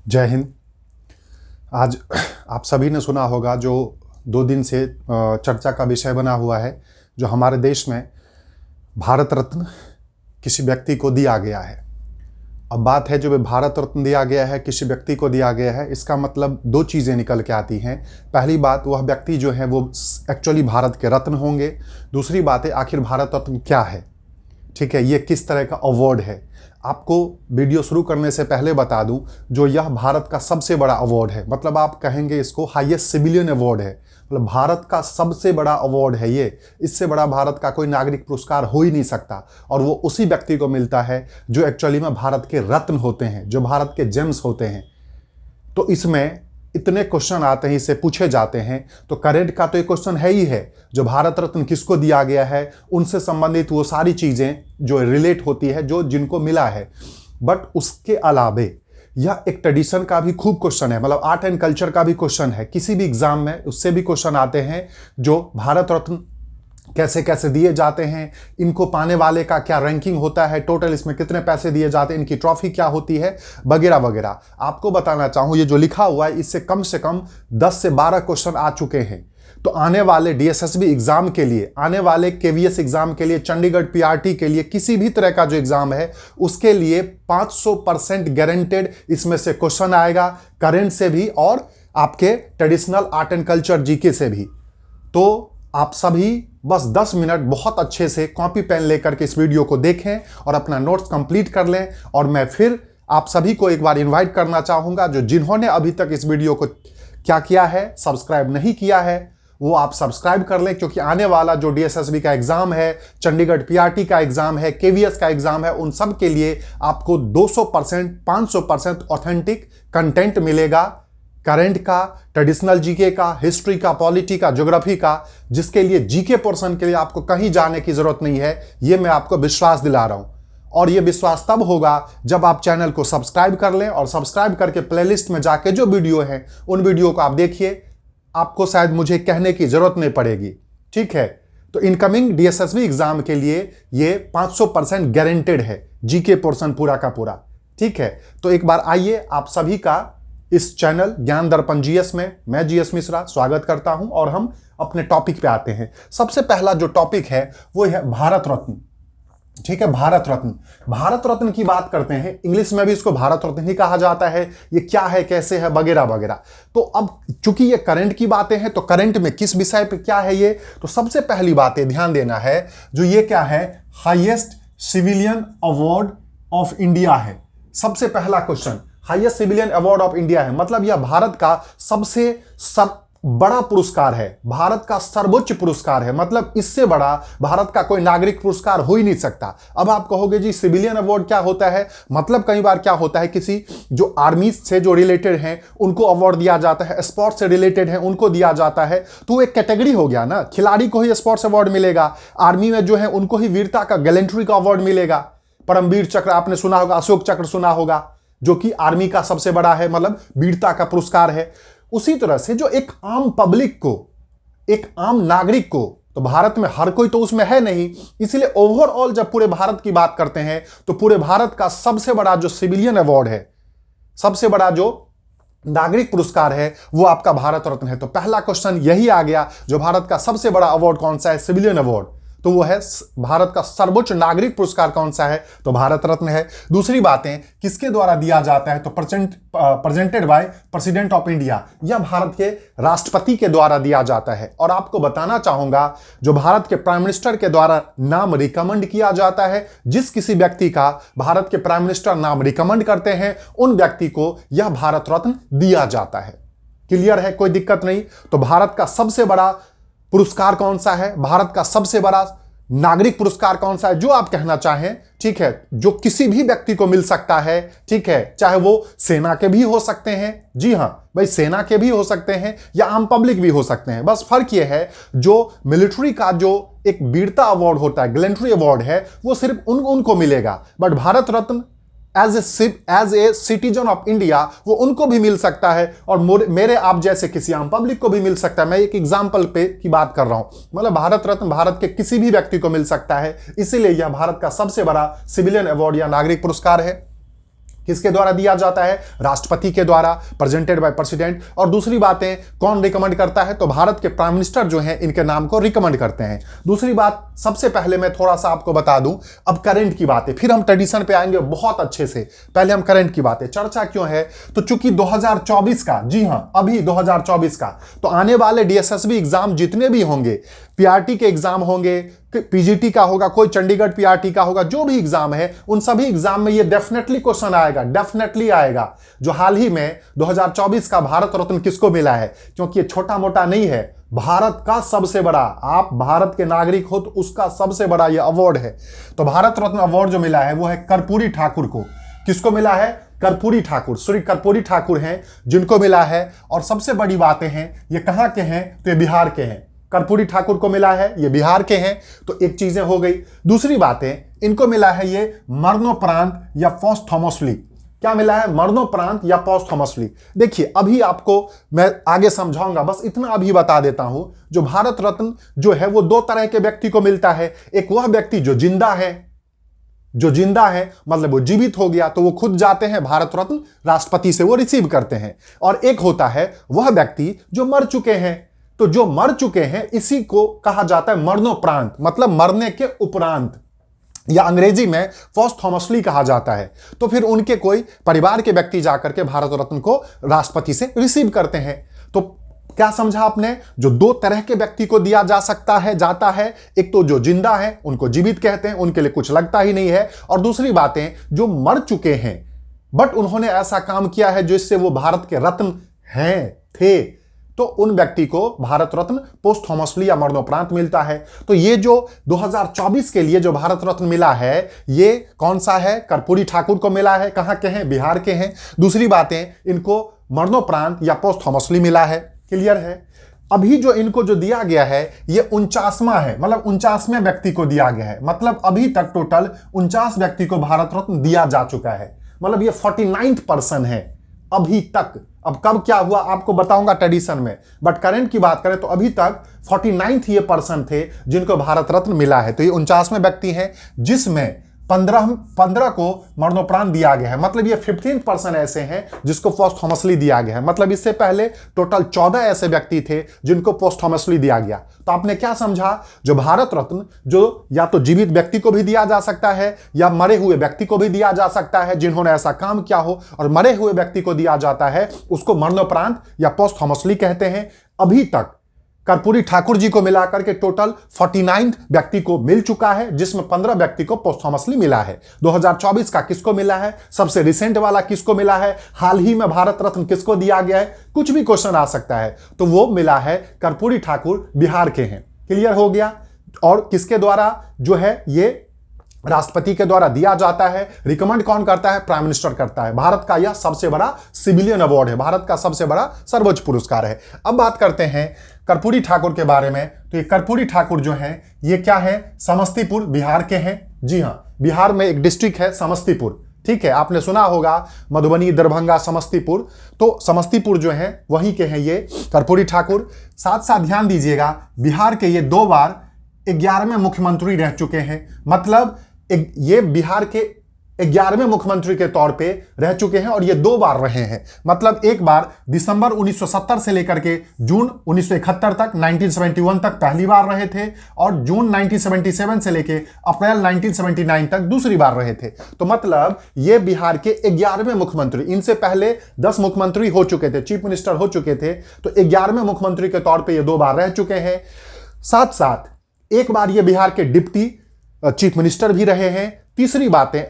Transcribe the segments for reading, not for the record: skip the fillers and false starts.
जय हिंद। आज आप सभी ने सुना होगा जो 2 दिन से चर्चा का विषय बना हुआ है, जो हमारे देश में भारत रत्न किसी व्यक्ति को दिया गया है। अब बात है, जो भारत रत्न दिया गया है, किसी व्यक्ति को दिया गया है, इसका मतलब 2 चीज़ें निकल के आती हैं। पहली बात, वह व्यक्ति जो है वो एक्चुअली भारत के रत्न होंगे। दूसरी बात है, आखिर भारत रत्न क्या है, ठीक है, ये किस तरह का अवार्ड है। आपको वीडियो शुरू करने से पहले बता दूं, जो यह भारत का सबसे बड़ा अवार्ड है, मतलब आप कहेंगे इसको हाईएस्ट सिविलियन अवार्ड है, मतलब भारत का सबसे बड़ा अवार्ड है ये। इससे बड़ा भारत का कोई नागरिक पुरस्कार हो ही नहीं सकता, और वो उसी व्यक्ति को मिलता है जो एक्चुअली में भारत के रत्न होते हैं, जो भारत के जेम्स होते हैं। तो इसमें इतने क्वेश्चन आते हैं, इससे पूछे जाते हैं। तो करेंट का तो एक क्वेश्चन है ही है, जो भारत रत्न किसको दिया गया है, उनसे संबंधित वो सारी चीज़ें जो रिलेट होती है, जो जिनको मिला है। बट उसके अलावे यह एक ट्रेडिशन का भी खूब क्वेश्चन है, मतलब आर्ट एंड कल्चर का भी क्वेश्चन है। किसी भी एग्जाम में उससे भी क्वेश्चन आते हैं, जो भारत रत्न कैसे कैसे दिए जाते हैं, इनको पाने वाले का क्या रैंकिंग होता है, टोटल इसमें कितने पैसे दिए जाते हैं, इनकी ट्रॉफी क्या होती है, वगैरह वगैरह। आपको बताना चाहूँ, ये जो लिखा हुआ है इससे कम 10 से 12 क्वेश्चन आ चुके हैं। तो आने वाले डीएसएसबी एग्जाम के लिए, आने वाले केवीएस एग्जाम के लिए, चंडीगढ़ पीआरटी के लिए, किसी भी तरह का जो एग्जाम है उसके लिए 500% गारंटेड इसमें से क्वेश्चन आएगा, करेंट से भी और आपके traditional art and culture GK से भी। तो आप सभी बस 10 मिनट बहुत अच्छे से कॉपी पेन लेकर के इस वीडियो को देखें और अपना नोट्स कंप्लीट कर लें। और मैं फिर आप सभी को एक बार इनवाइट करना चाहूँगा, जो जिन्होंने अभी तक इस वीडियो को क्या किया है, सब्सक्राइब नहीं किया है, वो आप सब्सक्राइब कर लें, क्योंकि आने वाला जो डीएसएसबी का एग्जाम है, चंडीगढ़ पीआरटी का एग्जाम है, केवीएस का एग्जाम है, उन सब के लिए आपको 200% 500% ऑथेंटिक कंटेंट मिलेगा, करंट का, ट्रेडिशनल जीके का, हिस्ट्री का, पॉलिटी का, ज्योग्राफी का, जिसके लिए जीके पोर्शन के लिए आपको कहीं जाने की जरूरत नहीं है। ये मैं आपको विश्वास दिला रहा हूं, और ये विश्वास तब होगा जब आप चैनल को सब्सक्राइब कर लें, और सब्सक्राइब करके प्लेलिस्ट में जाके जो वीडियो है उन वीडियो को आप देखिए। आपको शायद मुझे कहने की जरूरत नहीं पड़ेगी, ठीक है। तो इनकमिंग डीएसएसबी एग्जाम के लिए ये 500% गारंटेड है, जीके पोर्शन पूरा का पूरा, ठीक है। तो एक बार आइए, आप सभी का इस चैनल ज्ञान दर्पण जीएस में मैं जीएस मिश्रा स्वागत करता हूं, और हम अपने टॉपिक पे आते हैं। सबसे पहला जो टॉपिक है वो है भारत रत्न, ठीक है। भारत रत्न, भारत रत्न की बात करते हैं, इंग्लिश में भी इसको भारत रत्न ही कहा जाता है। ये क्या है, कैसे है, वगैरह वगैरह। तो अब चूंकि ये करंट की बातें हैं, तो करंट में किस विषय पे क्या है ये, तो सबसे पहली बात ध्यान देना है, जो ये क्या है, highest civilian award of India है। सबसे पहला question, highest civilian award of India है, मतलब यह भारत का सबसे बड़ा पुरस्कार है, भारत का सर्वोच्च पुरस्कार है, मतलब इससे बड़ा भारत का कोई नागरिक पुरस्कार हो ही नहीं सकता। अब आप कहोगे जी सिविलियन अवार्ड क्या होता है, मतलब कई बार क्या होता है, किसी जो आर्मी से जो रिलेटेड हैं उनको अवार्ड दिया जाता है, स्पोर्ट्स से रिलेटेड है उनको दिया जाता है। तो एक कैटेगरी हो गया ना, खिलाड़ी को ही स्पोर्ट्स अवार्ड मिलेगा, आर्मी में जो है उनको ही वीरता का, गैलेंट्री का अवार्ड मिलेगा। परमवीर चक्र आपने सुना होगा, अशोक चक्र सुना होगा, जो कि आर्मी का सबसे बड़ा है, मतलब वीरता का पुरस्कार है। उसी तरह से जो एक आम पब्लिक को, एक आम नागरिक को, तो भारत में हर कोई तो उसमें है नहीं, इसलिए ओवरऑल जब पूरे भारत की बात करते हैं तो पूरे भारत का सबसे बड़ा जो सिविलियन अवार्ड है, सबसे बड़ा जो नागरिक पुरस्कार है, वो आपका भारत रत्न है। तो पहला क्वेश्चन यही आ गया, जो भारत का सबसे बड़ा अवार्ड कौन सा है, सिविलियन अवार्ड, तो वो है भारत का सर्वोच्च नागरिक पुरस्कार कौन सा है, तो भारत रत्न है। दूसरी बातें, किसके द्वारा दिया जाता है, तो presented by president of India, यह भारत के राष्ट्रपति के द्वारा दिया जाता है। और आपको बताना चाहूंगा, जो भारत के प्राइम मिनिस्टर के द्वारा नाम रिकमेंड किया जाता है, जिस किसी व्यक्ति का भारत के प्राइम मिनिस्टर नाम रिकमेंड करते हैं, उन व्यक्ति को यह भारत रत्न दिया जाता है। क्लियर है, कोई दिक्कत नहीं। तो भारत का सबसे बड़ा पुरस्कार कौन सा है, भारत का सबसे बड़ा नागरिक पुरस्कार कौन सा है, जो आप कहना चाहें, ठीक है, जो किसी भी व्यक्ति को मिल सकता है, ठीक है, चाहे वो सेना के भी हो सकते हैं, जी हां भाई, सेना के भी हो सकते हैं, या आम पब्लिक भी हो सकते हैं। बस फर्क ये है, जो मिलिट्री का जो एक वीरता अवार्ड होता है, गैलेंट्री अवार्ड है, वो सिर्फ उनको मिलेगा। But Bharat Ratna as a citizen of India वो उनको भी मिल सकता है, और मेरे आप जैसे किसी आम पब्लिक को भी मिल सकता है। मैं एक एग्जांपल पे की बात कर रहा हूं, मतलब भारत रत्न भारत के किसी भी व्यक्ति को मिल सकता है, इसीलिए यह भारत का सबसे बड़ा सिविलियन अवार्ड या नागरिक पुरस्कार है। किसके द्वारा दिया जाता है? राष्ट्रपति के द्वारा, प्रेजेंटेड बाय प्रेसिडेंट। और दूसरी बातें कौन रिकमेंड करता है? तो भारत के प्राइम मिनिस्टर जो हैं इनके नाम को रिकमेंड करते हैं। दूसरी बात, सबसे पहले मैं थोड़ा सा आपको बता दूं, अब करंट की बातें, फिर हम ट्रेडिशन पे आएंगे बहुत अच्छे से। पहले हम करंट की बातें, चर्चा क्यों है? तो चूंकि 2024 का, जी हां अभी 2024 का, तो आने वाले डीएसएसबी एग्जाम जितने भी होंगे, पीआरटी के एग्जाम होंगे, पीजीटी का होगा, कोई चंडीगढ़ पीआरटी का होगा, जो भी एग्जाम है उन सभी एग्जाम में ये डेफिनेटली क्वेश्चन आएगा, डेफिनेटली आएगा। जो हाल ही में 2024 का भारत रत्न किसको मिला है? क्योंकि ये छोटा मोटा नहीं है, भारत का सबसे बड़ा, आप भारत के नागरिक हो तो उसका सबसे बड़ा ये अवार्ड है। तो भारत रत्न अवार्ड जो मिला है वो है कर्पूरी ठाकुर को। किसको मिला है? कर्पूरी ठाकुर, श्री कर्पूरी ठाकुर हैं जिनको मिला है। और सबसे बड़ी बातें हैं, ये कहां के हैं? तो ये बिहार के हैं। कर्पूरी ठाकुर को मिला है, ये बिहार के हैं। तो एक चीजें हो गई। दूसरी बातें, इनको मिला है ये मरणोपरांत या पोस्टथॉमसली। क्या मिला है? मरणोपरांत या पोस्टथॉमसली। देखिए अभी आपको मैं आगे समझाऊंगा, बस इतना अभी बता देता हूं। जो भारत रत्न जो है वो दो तरह के व्यक्ति को मिलता है। एक वह व्यक्ति जो जिंदा है, मतलब वो जीवित हो गया तो वो खुद जाते हैं भारत रत्न राष्ट्रपति से वो रिसीव करते हैं। और एक होता है वह व्यक्ति जो मर चुके हैं। तो जो मर चुके हैं इसी को कहा जाता है मरणोपरांत, मतलब मरने के उपरांत, या अंग्रेजी में पोस्टथॉमसली कहा जाता है। तो फिर उनके कोई परिवार के व्यक्ति जाकर के भारत रत्न को राष्ट्रपति से रिसीव करते हैं। तो क्या समझा आपने? जो दो तरह के व्यक्ति को दिया जा सकता है, जाता है, एक तो जो जिंदा है उनको जीवित कहते हैं, उनके लिए कुछ लगता ही नहीं है। और दूसरी बातें, जो मर चुके हैं बट उन्होंने ऐसा काम किया है जिससे वो भारत के रत्न हैं, थे, तो उन व्यक्ति को भारत रत्न पोस्टथॉमसली या मरणोपरांत मिलता है। तो ये जो 2024 के लिए जो भारत रत्न मिला है ये कौन सा है? कर्पूरी ठाकुर को मिला है। कहां के हैं? बिहार के हैं। दूसरी बातें, इनको मरणोपरांत या पोस्टथॉमसली मिला है। क्लियर है? अभी जो इनको जो दिया गया है ये 49वां है, मतलब 49वें व्यक्ति को दिया गया है। मतलब अभी तक टोटल 49 व्यक्ति को भारत रत्न दिया जा चुका है। मतलब ये 49th पर्सन है अभी तक। अब कब क्या हुआ आपको बताऊंगा ट्रेडिशन में, बट करंट की बात करें तो अभी तक 49th ये पर्सन थे जिनको भारत रत्न मिला है। तो ये 49वें व्यक्ति हैं जिसमें 15 को मरणोपरांत दिया गया है। मतलब ये 15th पर्सन ऐसे हैं जिसको पोस्टथॉमसली दिया गया है। मतलब इससे पहले टोटल 14 ऐसे व्यक्ति थे जिनको पोस्टथॉमसली दिया गया। तो आपने क्या समझा? जो भारत रत्न जो या तो जीवित व्यक्ति को भी दिया जा सकता है या मरे हुए व्यक्ति को भी दिया जा सकता है जिन्होंने ऐसा काम किया हो, और मरे हुए व्यक्ति को दिया जाता है उसको मरणोपरांत या पोस्टथॉमसली कहते हैं। अभी तक कर्पूरी ठाकुर जी को मिलाकर के टोटल 49 व्यक्ति को मिल चुका है, जिसमें 15 व्यक्ति को पोस्टथॉमसली मिला है। 2024 का किसको मिला है? सबसे रिसेंट वाला किसको मिला है? हाल ही में भारत रत्न किसको दिया गया है? कुछ भी क्वेश्चन आ सकता है, तो वो मिला है कर्पूरी ठाकुर, बिहार के हैं। क्लियर हो गया? और किसके द्वारा जो है ये राष्ट्रपति के द्वारा दिया जाता है। रिकमेंड कौन करता है? प्राइम मिनिस्टर करता है। भारत का यह सबसे बड़ा सिविलियन अवार्ड है, भारत का सबसे बड़ा सर्वोच्च पुरस्कार है। अब बात करते हैं कर्पूरी ठाकुर के बारे में। तो ये कर्पूरी ठाकुर जो हैं ये क्या है? समस्तीपुर बिहार के हैं। जी हाँ, बिहार में एक डिस्ट्रिक्ट है समस्तीपुर। ठीक है, आपने सुना होगा मधुबनी, दरभंगा, समस्तीपुर। तो समस्तीपुर जो है वहीं के हैं ये कर्पूरी ठाकुर। साथ साथ ध्यान दीजिएगा, बिहार के ये 2 बार 11वें मुख्यमंत्री रह चुके हैं। मतलब ये बिहार के 11वें मुख्यमंत्री के तौर पे रह चुके हैं और ये 2 बार रहे हैं। मतलब एक बार दिसंबर 1970 से लेकर के जून 1971 तक, 1971 तक पहली बार रहे थे, और जून 1977 से लेकर अप्रैल 1979 तक दूसरी बार रहे थे। तो मतलब ये बिहार के 11वें मुख्यमंत्री, इनसे पहले 10 मुख्यमंत्री हो चुके थे, चीफ मिनिस्टर हो चुके थे, तो 11वें मुख्यमंत्री के तौर पर ये 2 बार रह चुके हैं। साथ साथ एक बार ये बिहार के डिप्टी चीफ मिनिस्टर भी रहे हैं। तीसरी बातें,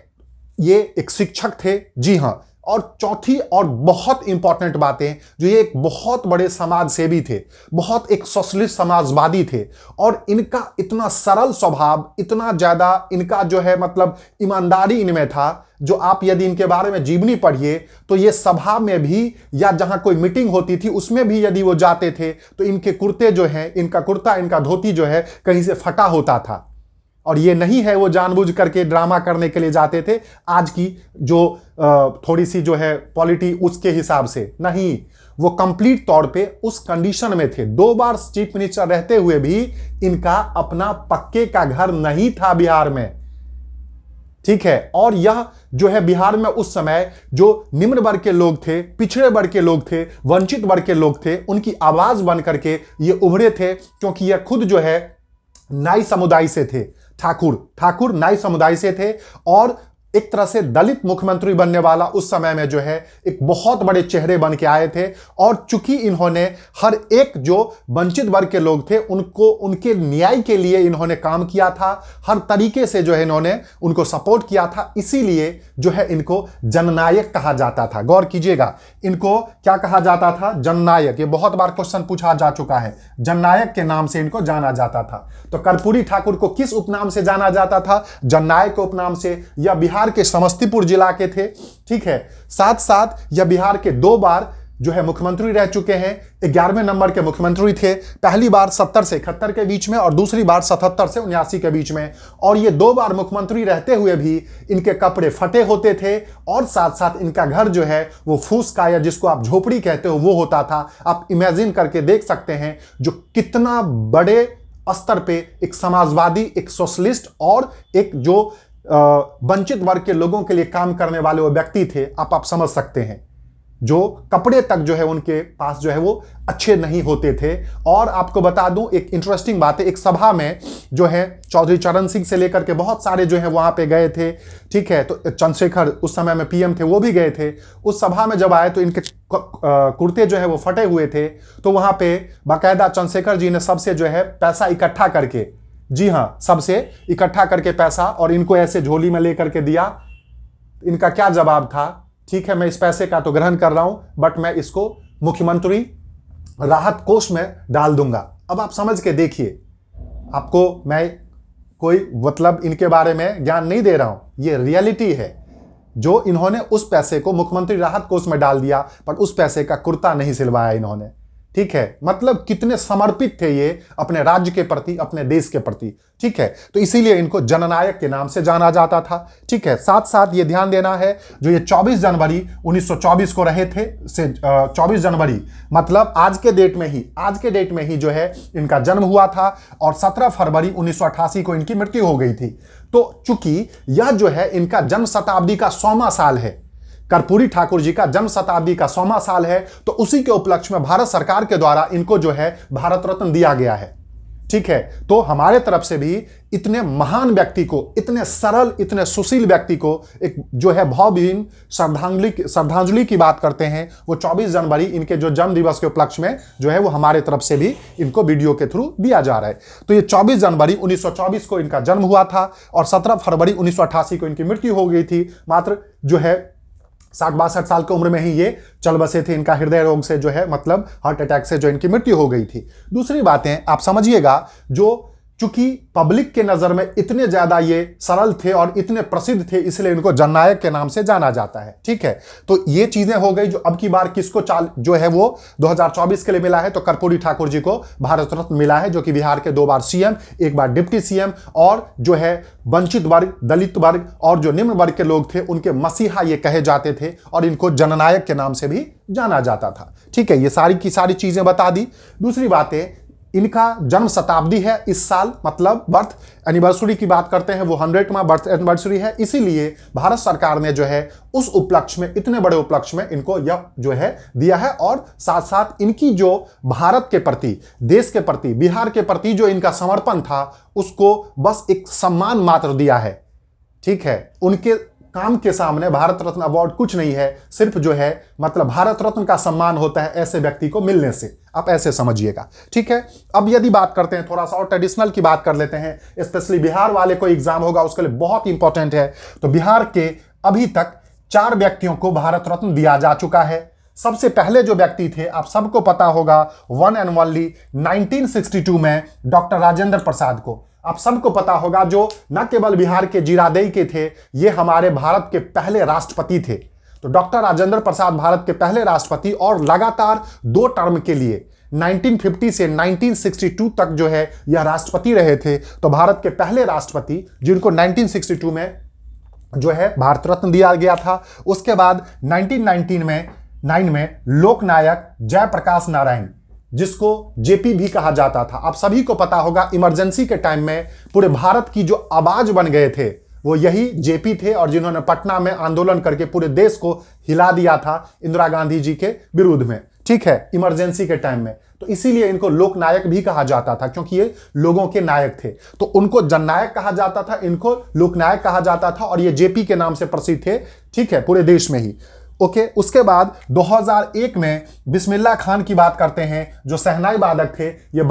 ये एक शिक्षक थे। जी हां, और चौथी और बहुत इंपॉर्टेंट बातें, जो ये एक बहुत बड़े समाज सेवी थे, बहुत एक सोशलिस्ट समाजवादी थे, और इनका इतना सरल स्वभाव, इतना ज्यादा इनका जो है मतलब ईमानदारी इनमें था, जो आप यदि इनके बारे में जीवनी पढ़िए तो ये सभा में भी या जहां कोई मीटिंग होती थी उसमें भी यदि वो जाते थे तो इनके कुर्ते जो है, इनका कुर्ता, इनका धोती जो है कहीं से फटा होता था। और ये नहीं है वो जानबूझ करके ड्रामा करने के लिए जाते थे, आज की जो थोड़ी सी जो है पॉलिटी उसके हिसाब से नहीं, वो कंप्लीट तौर पे उस कंडीशन में थे। 2 बार चीफ मिनिस्टर रहते हुए भी इनका अपना पक्के का घर नहीं था बिहार में। ठीक है। और यह जो है बिहार में उस समय जो निम्न वर्ग के लोग थे, पिछड़े वर्ग के लोग थे, वंचित वर्ग के लोग थे, उनकी आवाज बन करके ये उभरे थे, क्योंकि यह खुद जो है नाई समुदाय से थे। ठाकुर नाई समुदाय से थे और एक तरह से दलित मुख्यमंत्री बनने वाला उस समय में जो है एक बहुत बड़े चेहरे बन के आए थे। और चूंकि इन्होंने हर एक जो वंचित वर्ग के लोग थे उनको उनके न्याय के लिए इन्होंने काम किया था, हर तरीके से जो है इन्होंने उनको सपोर्ट किया था, इसीलिए जो है इनको जननायक कहा जाता था। गौर कीजिएगा, इनको क्या कहा जाता था? जननायक। ये बहुत बार क्वेश्चन पूछा जा चुका है। जननायक के नाम से इनको जाना जाता था। तो कर्पूरी ठाकुर को किस उपनाम से जाना जाता था? जननायक के उपनाम से। यह बिहार के समस्तीपुर जिला के थे, ठीक है। साथ साथ यह बिहार के 2 बार जो है मुख्यमंत्री रह चुके हैं। 11वें नंबर के मुख्यमंत्री थे, पहली बार 70 से 71 के बीच में और दूसरी बार 77 से 79 के बीच में। और ये 2 बार मुख्यमंत्री रहते हुए भी इनके कपड़े फटे होते थे और साथ साथ इनका घर जो है वो फूस का, या जिसको आप झोपड़ी कहते हो, वो होता था। आप इमेजिन करके देख सकते हैं जो कितना बड़े स्तर पे एक समाजवादी, एक सोशलिस्ट और एक जो वंचित वर्ग के लोगों के लिए काम करने वाले वो व्यक्ति थे। आप समझ सकते हैं, जो कपड़े तक जो है उनके पास जो है वो अच्छे नहीं होते थे। और आपको बता दूं एक इंटरेस्टिंग बात है, एक सभा में जो है चौधरी चरण सिंह से लेकर के बहुत सारे जो है वहां पे गए थे, ठीक है। तो चंद्रशेखर उस समय में पीएम थे, वो भी गए थे। उस सभा में जब आए तो इनके कुर्ते जो है वो फटे हुए थे। तो वहां पे बाकायदा चंद्रशेखर जी ने सबसे जो है पैसा इकट्ठा करके, जी हां, सबसे इकट्ठा करके पैसा और इनको ऐसे झोली में लेकर के दिया। इनका क्या जवाब था? ठीक है, मैं इस पैसे का तो ग्रहण कर रहा हूं, बट मैं इसको मुख्यमंत्री राहत कोष में डाल दूंगा। अब आप समझ के देखिए, आपको मैं कोई मतलब इनके बारे में ज्ञान नहीं दे रहा हूं, ये रियलिटी है। जो इन्होंने उस पैसे को मुख्यमंत्री राहत कोष में डाल दिया, पर उस पैसे का कुर्ता नहीं सिलवाया इन्होंने, ठीक है। मतलब कितने समर्पित थे ये अपने राज्य के प्रति, अपने देश के प्रति, ठीक है। तो इसीलिए इनको जननायक के नाम से जाना जाता था, ठीक है। साथ साथ ये ध्यान देना है, जो ये 24 जनवरी 1924 को रहे थे, से 24 जनवरी मतलब आज के डेट में ही जो है इनका जन्म हुआ था। और 17 फरवरी 1988 को इनकी मृत्यु हो गई थी। तो चूंकि यह जो है इनका जन्म शताब्दी का 100वां साल है, कर्पूरी ठाकुर जी का जन्म शताब्दी का 100वां साल है, तो उसी के उपलक्ष्य में भारत सरकार के द्वारा इनको जो है भारत रत्न दिया गया है, ठीक है। तो हमारे तरफ से भी इतने महान व्यक्ति को, इतने सरल, इतने सुशील व्यक्ति को एक जो है भावभीन श्रद्धांजलि की बात करते हैं। वो 24 जनवरी इनके जो जन्म दिवस के उपलक्ष्य में जो है वो हमारे तरफ से भी इनको वीडियो के थ्रू दिया जा रहा है। तो ये 24 जनवरी 1924 को इनका जन्म हुआ था और 17 फरवरी 1988 को इनकी मृत्यु हो गई थी। मात्र जो है 60-62 साल की उम्र में ही ये चल बसे थे। इनका हृदय रोग से जो है मतलब हार्ट अटैक से जो इनकी मृत्यु हो गई थी। दूसरी बातें आप समझिएगा, जो चूंकि पब्लिक के नजर में इतने ज्यादा ये सरल थे और इतने प्रसिद्ध थे, इसलिए इनको जननायक के नाम से जाना जाता है, ठीक है। तो ये चीजें हो गई। जो अब की बार किसको जो है वो 2024 के लिए मिला है, तो कर्पूरी ठाकुर जी को भारत रत्न मिला है, जो कि बिहार के 2 बार सीएम, 1 बार डिप्टी सीएम और जो है वंचित वर्ग, दलित वर्ग और जो निम्न वर्ग के लोग थे उनके मसीहा ये कहे जाते थे और इनको जननायक के नाम से भी जाना जाता था, ठीक है। ये सारी की सारी चीजें बता दी। दूसरी बातें, इनका जन्म शताब्दी है इस साल, मतलब बर्थ एनिवर्सरी की बात करते हैं, वो 100वां बर्थ एनिवर्सरी है। इसीलिए भारत सरकार ने जो है उस उपलक्ष्य में, इतने बड़े उपलक्ष्य में इनको यह जो है दिया है। और साथ साथ इनकी जो भारत के प्रति, देश के प्रति, बिहार के प्रति जो इनका समर्पण था, उसको बस एक सम्मान मात्र दिया है, ठीक है। उनके काम के सामने भारत रत्न अवार्ड कुछ नहीं है, सिर्फ जो है मतलब भारत रत्न का सम्मान होता है ऐसे व्यक्ति को मिलने से, आप ऐसे समझिएगा, ठीक है। अब यदि बात करते हैं, थोड़ा सा और ट्रेडिशनल की बात कर लेते हैं, स्पेशली बिहार वाले को एग्जाम होगा उसके लिए बहुत इंपॉर्टेंट है। तो बिहार के अभी तक 4 व्यक्तियों को भारत रत्न दिया जा चुका है। सबसे पहले जो व्यक्ति थे, आप सबको पता होगा, वन एंड ओनली 1962 में डॉक्टर राजेंद्र प्रसाद को, आप सबको पता होगा, जो न केवल बिहार के जीरादेई के थे, ये हमारे भारत के पहले राष्ट्रपति थे। तो डॉक्टर राजेंद्र प्रसाद भारत के पहले राष्ट्रपति और लगातार 2 टर्म के लिए 1950 से 1962 तक जो है यह राष्ट्रपति रहे थे। तो भारत के पहले राष्ट्रपति जिनको 1962 में जो है भारत रत्न दिया गया था। उसके बाद 1999 में लोकनायक जयप्रकाश नारायण, जिसको जेपी भी कहा जाता था, आप सभी को पता होगा, इमरजेंसी के टाइम में पूरे भारत की जो आवाज बन गए थे वो यही जेपी थे और जिन्होंने पटना में आंदोलन करके पूरे देश को हिला दिया था इंदिरा गांधी जी के विरुद्ध में, ठीक है, इमरजेंसी के टाइम में। तो इसीलिए इनको लोकनायक भी कहा जाता था, क्योंकि ये लोगों के नायक थे। तो उनको जननायक कहा जाता था, इनको लोकनायक कहा जाता था, और ये जेपी के नाम से प्रसिद्ध थे, ठीक है, पूरे देश में ही। ओके, उसके बाद 2001 में बिस्मिल्लाह खान की बात करते हैं, जो शहनाई वादक थे। ये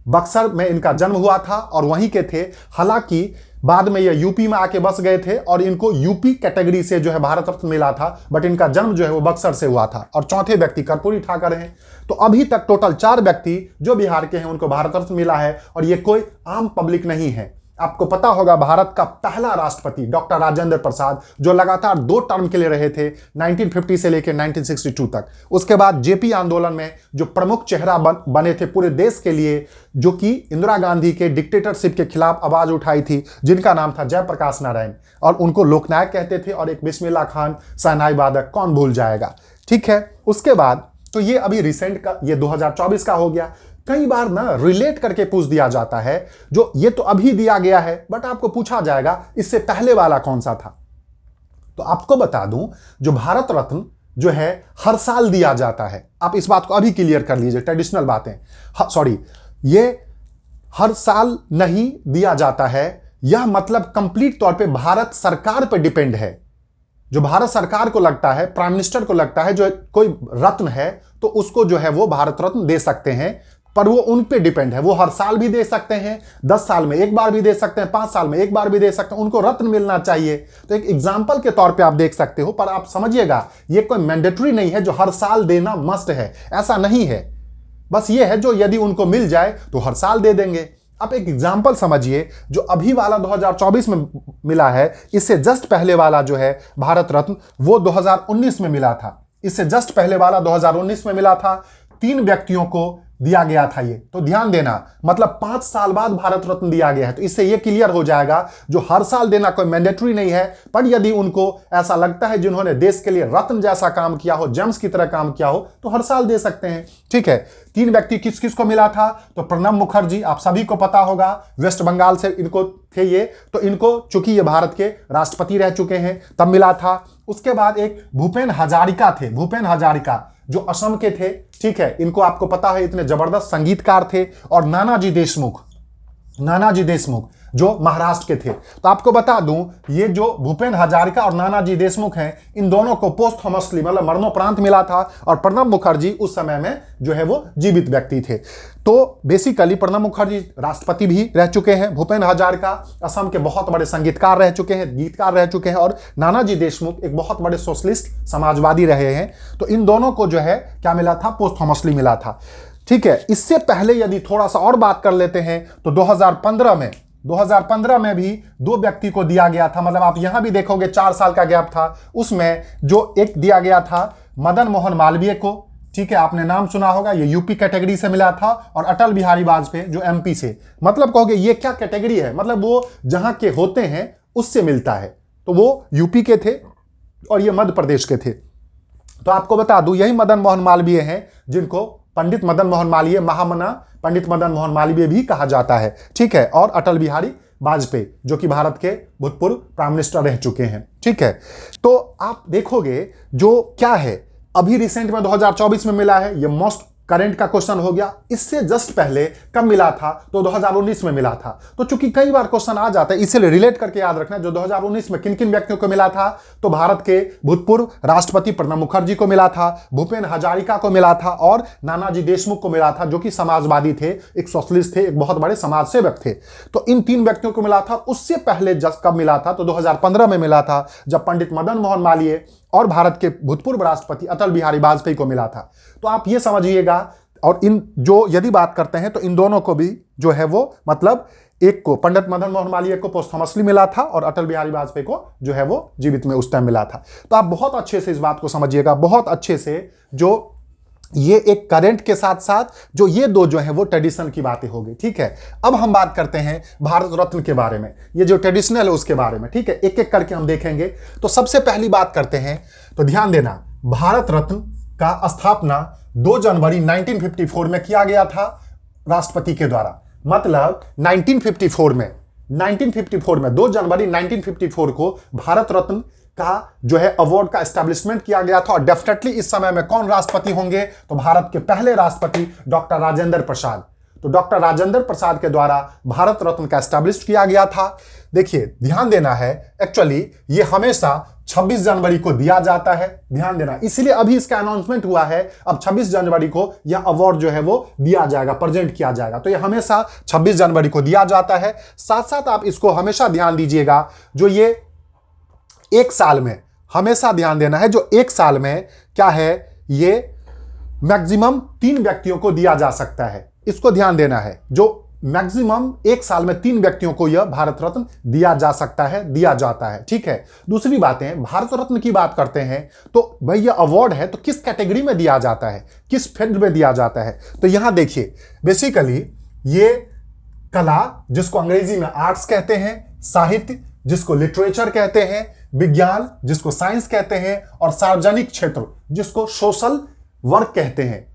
बक्सर में इनका जन्म हुआ था और वहीं के थे। हालांकि बाद में ये यूपी में आके बस गए थे और इनको यूपी कैटेगरी से जो है भारत रत्न मिला था, बट इनका जन्म जो है वो बक्सर से हुआ था। और चौथे व्यक्ति कर्पूरी ठाकर हैं। तो अभी तक टोटल 4 व्यक्ति जो बिहार के हैं उनको भारत रत्न मिला है, और ये कोई आम पब्लिक नहीं है। आपको पता होगा भारत का पहला राष्ट्रपति डॉक्टर राजेंद्र प्रसाद, जो लगातार 2 टर्म के लिए रहे थे 1950 से लेकर 1962 तक। उसके बाद जेपी आंदोलन में जो प्रमुख चेहरा बने थे पूरे देश के लिए, जो कि इंदिरा गांधी के डिक्टेटरशिप के खिलाफ आवाज उठाई थी, जिनका नाम था जयप्रकाश नारायण, और उनको लोकनायक कहते थे। और एक बिस्मिल्लाह खान शहनाई वादक, कौन भूल जाएगा, ठीक है। उसके बाद तो ये अभी रिसेंट का, ये 2024 का हो गया। कई बार ना रिलेट करके पूछ दिया जाता है, जो ये तो अभी दिया गया है, बट आपको पूछा जाएगा इससे पहले वाला कौन सा था। तो आपको बता दूं, जो भारत रत्न जो है हर साल दिया जाता है, आप इस बात को अभी क्लियर कर लीजिए, ट्रेडिशनल बातें, सॉरी, ये हर साल नहीं दिया जाता है। यह मतलब कंप्लीट तौर पे भारत सरकार पे डिपेंड है। जो भारत सरकार को लगता है, प्राइम मिनिस्टर को लगता है जो कोई रत्न है, तो उसको जो है वो भारत रत्न दे सकते हैं, पर वो उन पे डिपेंड है। वो हर साल भी दे सकते हैं, 10 साल में एक बार भी दे सकते हैं, 5 साल में एक बार भी दे सकते हैं, उनको रत्न मिलना चाहिए। तो एक एग्जाम्पल के तौर पे आप देख सकते हो, पर आप समझिएगा ये कोई मैंडेटरी नहीं है जो हर साल देना मस्ट है, ऐसा नहीं है। बस ये है जो यदि उनको मिल जाए तो हर साल दे देंगे। आप एक एग्जाम्पल समझिए, जो अभी वाला 2024 में मिला है, इससे जस्ट पहले वाला जो है भारत रत्न, वो 2019 में मिला था। इससे जस्ट पहले वाला 2019 में मिला था। 3 व्यक्तियों को दिया गया था ये, तो ध्यान देना, मतलब 5 साल बाद भारत रत्न दिया गया है। तो इससे ये क्लियर हो जाएगा जो हर साल देना कोई मैंडेटरी नहीं है, पर यदि उनको ऐसा लगता है जिन्होंने देश के लिए रत्न जैसा काम किया हो, जेम्स की तरह काम किया हो, तो हर साल दे सकते हैं, ठीक है। 3 व्यक्ति किस किस को मिला था, तो प्रणब मुखर्जी, आप सभी को पता होगा, वेस्ट बंगाल से इनको थे ये, तो इनको चूंकि ये भारत के राष्ट्रपति रह चुके हैं तब मिला था। उसके बाद एक भूपेन हजारिका थे, भूपेन हजारिका जो असम के थे, ठीक है, इनको आपको पता है इतने जबरदस्त संगीतकार थे। और नानाजी देशमुख जो महाराष्ट्र के थे। तो आपको बता दूं, ये जो भूपेन हजारिका और नानाजी देशमुख हैं, इन दोनों को पोस्टहमसली मतलब मरणोपरांत मिला था, और प्रणब मुखर्जी उस समय में जो है वो जीवित व्यक्ति थे। तो बेसिकली प्रणब मुखर्जी राष्ट्रपति भी रह चुके हैं, भूपेन हजारिका असम के बहुत बड़े संगीतकार रह चुके हैं, गीतकार रह चुके हैं, और नानाजी देशमुख एक बहुत बड़े सोशलिस्ट समाजवादी रहे हैं। तो इन दोनों को जो है क्या मिला था, पोस्टहमसली मिला था, ठीक है। इससे पहले यदि थोड़ा सा और बात कर लेते हैं, तो 2015 में भी 2 व्यक्ति को दिया गया था। मतलब आप यहां भी देखोगे 4 साल का गैप था। उसमें जो एक दिया गया था मदन मोहन मालवीय को, ठीक है, आपने नाम सुना होगा, ये यूपी कैटेगरी से मिला था। और अटल बिहारी वाजपेयी जो एमपी से, मतलब कहोगे ये क्या कैटेगरी है, मतलब वो जहां के होते हैं उससे मिलता है। तो वो यूपी के थे और ये मध्य प्रदेश के थे। तो आपको बता दूं, यही मदन मोहन मालवीय हैं जिनको पंडित मदन मोहन मालवीय, महामना पंडित मदन मोहन मालवीय भी कहा जाता है, ठीक है। और अटल बिहारी वाजपेयी जो कि भारत के भूतपूर्व प्राइम मिनिस्टर रह चुके हैं, ठीक है। तो आप देखोगे जो क्या है अभी रिसेंट में 2024 में मिला है, ये मोस्ट करंट का क्वेश्चन हो गया। इससे जस्ट पहले कब मिला था, तो 2019 में मिला था। तो चूंकि कई बार क्वेश्चन आ जाता है, इसलिए रिलेट करके याद रखना, जो 2019 में किन किन व्यक्तियों को मिला था, तो भारत के भूतपूर्व राष्ट्रपति प्रणब मुखर्जी को मिला था, भूपेन हजारिका को मिला था, और नानाजी देशमुख को मिला था, जो कि समाजवादी थे, एक सोशलिस्ट थे, एक बहुत बड़े समाज सेवक थे। तो इन 3 व्यक्तियों को मिला था। उससे पहले जब कब मिला था, तो 2015 में मिला था, जब पंडित मदन मोहन मालवीय और भारत के भूतपूर्व राष्ट्रपति अटल बिहारी वाजपेयी को मिला था। तो आप ये समझिएगा, और इन जो यदि बात करते हैं तो इन दोनों को भी जो है वो, मतलब एक को पंडित मदन मोहन मालवीय को पोस्टहमसली मिला था, और अटल बिहारी वाजपेयी को जो है वो जीवित में उस टाइम मिला था। तो आप बहुत अच्छे से इस बात को समझिएगा, बहुत अच्छे से, जो ये एक करंट के साथ साथ जो ये 2 जो है वो ट्रेडिशन की बातें हो गई, ठीक है। अब हम बात करते हैं भारत रत्न के बारे में, ये जो ट्रेडिशनल है उसके बारे में, ठीक है। एक एक करके हम देखेंगे। तो सबसे पहली बात करते हैं, तो ध्यान देना, भारत रत्न का स्थापना 2 जनवरी 1954 में किया गया था राष्ट्रपति के द्वारा। मतलब 1954 1954 में 2 जनवरी 1954 को भारत रत्न का जो है अवार्ड का एस्टैब्लिशमेंट किया गया था। और डेफिनेटली इस समय में कौन राष्ट्रपति होंगे, तो भारत के पहले राष्ट्रपति डॉक्टर राजेंद्र प्रसाद। तो डॉक्टर राजेंद्र प्रसाद के द्वारा भारत रत्न का एस्टैब्लिश किया गया था। देखिए ध्यान देना है, एक्चुअली ये हमेशा 26 जनवरी को दिया जाता है, ध्यान देना, इसलिए अभी इसका अनाउंसमेंट हुआ है। अब 26 जनवरी को यह अवार्ड जो है वो दिया जाएगा, प्रेजेंट किया जाएगा। तो ये हमेशा 26 जनवरी को दिया जाता है। साथ साथ आप इसको हमेशा ध्यान दीजिएगा, जो ये एक साल में, हमेशा ध्यान देना है, जो एक साल में क्या है, ये मैक्सिमम 3 व्यक्तियों को दिया जा सकता है। इसको ध्यान देना है, जो मैक्सिमम एक साल में 3 व्यक्तियों को यह भारत रत्न दिया जा सकता है, दिया जाता है। ठीक है, दूसरी बातें, भारत रत्न की बात करते हैं तो भाई ये अवार्ड है तो किस कैटेगरी में दिया जाता है, किस फील्ड में दिया जाता है। तो यहां देखिए बेसिकली ये कला जिसको अंग्रेजी में आर्ट्स कहते हैं, साहित्य जिसको लिटरेचर कहते हैं, विज्ञान जिसको साइंस कहते हैं, और सार्वजनिक क्षेत्र जिसको सोशल वर्क कहते हैं।